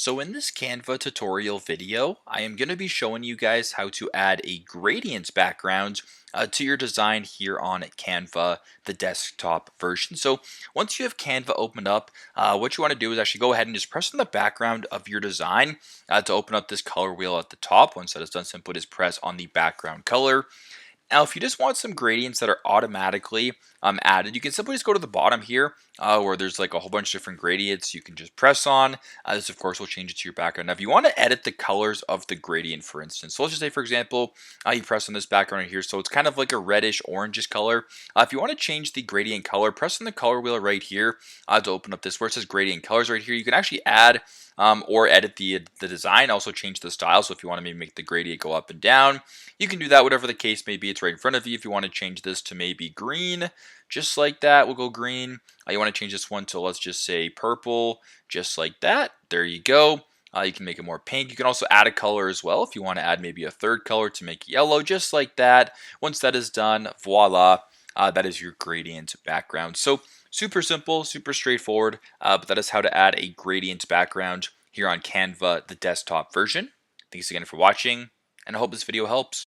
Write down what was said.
So in this Canva tutorial video, I am going to be showing you guys how to add a gradients background to your design here on Canva, the desktop version. So once you have Canva opened up, what you want to do is actually go ahead and just press on the background of your design to open up this color wheel at the top. Once that is done, simply just press on the background color. Now, if you just want some gradients that are automatically added, you can simply just go to the bottom here where there's like a whole bunch of different gradients you can just press on. This, of course, will change it to your background. Now, if you want to edit the colors of the gradient, for instance, so let's just say, for example, you press on this background right here. So it's kind of like a reddish orangish color. If you want to change the gradient color, press on the color wheel right here to open up this where it says gradient colors right here. You can actually add or edit the design, also change the style. So if you want to maybe make the gradient go up and down, you can do that, whatever the case may be. It's right in front of you. If you want to change this to maybe green, just like that, we'll go green. You want to change this one to, let's just say, purple, just like that. There you go. You can make it more pink. You can also add a color as well if you want to add maybe a third color to make yellow, just like that. Once that is done, voila, that is your gradient background. So super simple, super straightforward, but that is how to add a gradient background here on Canva, the desktop version. Thanks again for watching, and I hope this video helps.